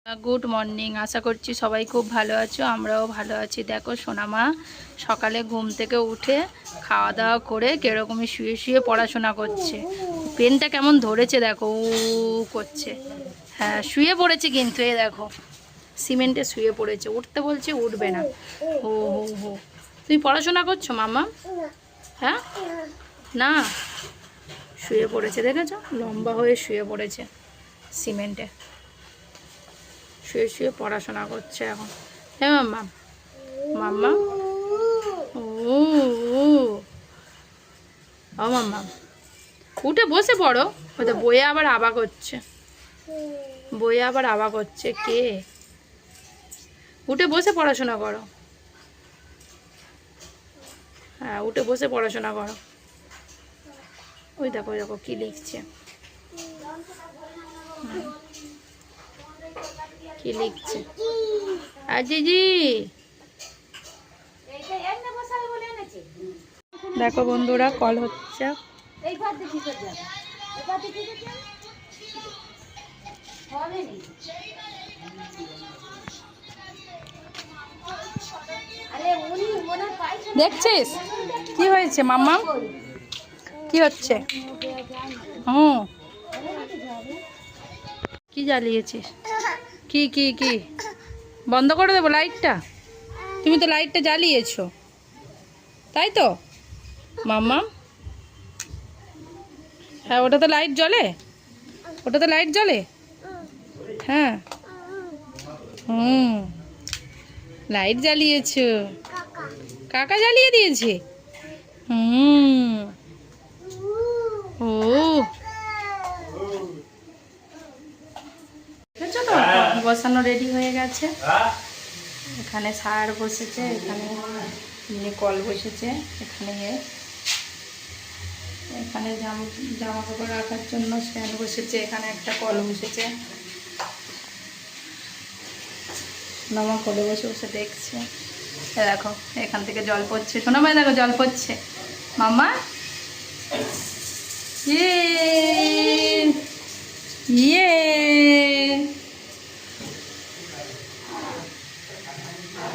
Good morning. আশা করছি সবাই খুব ভালো আছো, আমরাও ভালো আছি। দেখো সোনামা সকালে ঘুম থেকে উঠে খাওয়া দাওয়া করে কিরকমই শুয়ে শুয়ে পড়াশোনা করছে। পেনটা কেমন ধরেছে দেখো, উ করছে। হ্যাঁ শুয়ে পড়েছে, কিন্তু এই দেখো সিমেন্টে শুয়ে পড়েছে, উঠতে বলছে উঠবে না। হো হো হো, তুমি পড়াশোনা করছো মাম্মা? হ্যাঁ না, শুয়ে পড়েছে, দেখেছো লম্বা হয়ে শুয়ে পড়েছে সিমেন্টে, শুয়ে শুয়ে পড়াশোনা করছে এখন। হ্যাঁ মাম্মা, মাম্মা ও ও মাম্মা উঠে বসে পড়ো। হয়তো বইয়ে আবার আবা করছে, বইয়ে আবার আবা করছে। কে? উঠে বসে পড়াশোনা করো। হ্যাঁ উঠে বসে পড়াশোনা করো। ওই দেখো ওই দেখো কি লিখছে, কি লিখছে। জি দেখো বন্ধুরা কল হচ্ছে। দেখছিস কি হয়েছে মাম্মা? কি হচ্ছে? হুম, কি জ্বালিয়েছিস? কি কি কি বন্ধ করে দেবো লাইটটা? তুমি তো লাইটটা জ্বালিয়েছো, তাই তো মাম্মা? হ্যাঁ ওটাতে লাইট জ্বলে, ওটাতে লাইট জ্বলে। হ্যাঁ হুম, লাইট জ্বালিয়েছো, কাকা জ্বালিয়ে দিয়েছে। হুম ও বুঝছো তো, বসানো রেডি হয়ে গেছে। এখানে সার বসেছে, এখানে কল বসেছে, এখানে এখানে জামা কাপড় রাখার জন্য স্ট্যান্ড বসেছে, এখানে একটা কল বসেছে। মামা কোলে বসে বসে দেখছে। দেখো এখান থেকে জল পড়ছে, শোনো ভাই দেখো জল পড়ছে মাম্মা। ইয়ে ইয়ে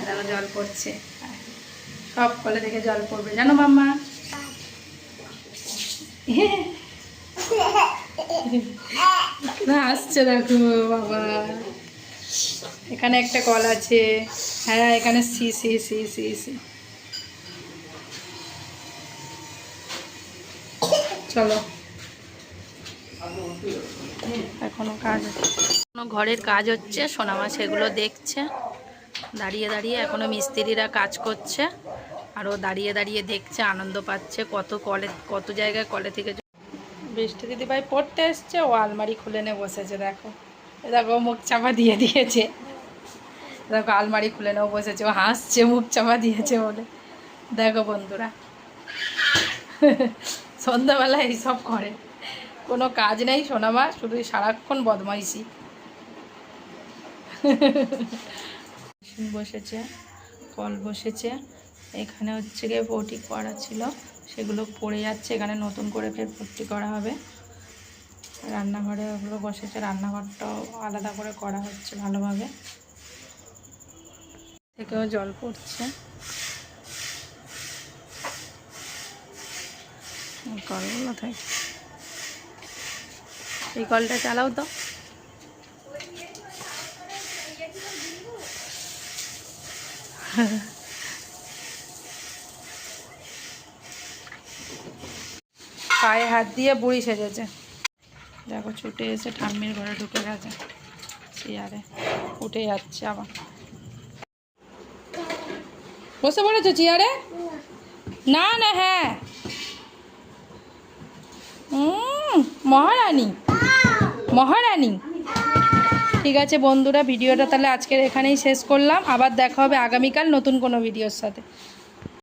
দেখো জল পড়ছে, সব কলে থেকে জল পড়বে জানো মাম্মা। আসছে দেখো বাবা, এখানে একটা কল আছে। হ্যাঁ এখানে C C C C C. চলো এখনো কাজ, এখনো ঘরের কাজ হচ্ছে, সোনামা সেগুলো দেখছে দাঁড়িয়ে দাঁড়িয়ে। এখনো মিস্ত্রিরা কাজ করছে, আরও দাঁড়িয়ে দাঁড়িয়ে দেখছে, আনন্দ পাচ্ছে। কত কলে, কত জায়গায় কলে থেকে বৃষ্টি দিদিভাই পড়তে এসছে, ও আলমারি খুলে নিয়ে বসেছে। দেখো এ দেখো মুখ চাপা দিয়ে দিয়েছে, দেখো আলমারি খুলে নেও বসেছে, ও হাসছে মুখ চাপা দিয়েছে বলে। দেখো বন্ধুরা সন্ধ্যাবেলা এইসব করে, কোনো কাজ নেই সোনামা, শুধু সারাক্ষণ বদমাইশি। বসেছে, কল বসেছে, এখানে হচ্ছে গিয়ে পটি করা ছিল, সেগুলো পড়ে যাচ্ছে, এখানে নতুন করে ফের ভর্তি করা হবে। রান্নাঘরে ওগুলো বসেছে, রান্নাঘরটাও আলাদা করে করা হচ্ছে ভালোভাবে। থেকেও জল পড়ছে, কলগুলো থাকে। এই কলটা চালাও তো। পায়ে হাত দিয়ে বুড়ি সেজেছে, দেখো ছুটে এসে ঠাম্মির ঘরে ঢুকে গেছে, চেয়ারে উঠে যাচ্ছে আবার। বসে পড়েছো চেয়ারে? না না, হ্যাঁ মহারানী, মহারানী। ঠিক আছে বন্ধুরা, ভিডিওটা তাহলে আজকের এখানেই শেষ করলাম। আবার দেখা হবে আগামীকাল নতুন কোনো ভিডিওর সাথে।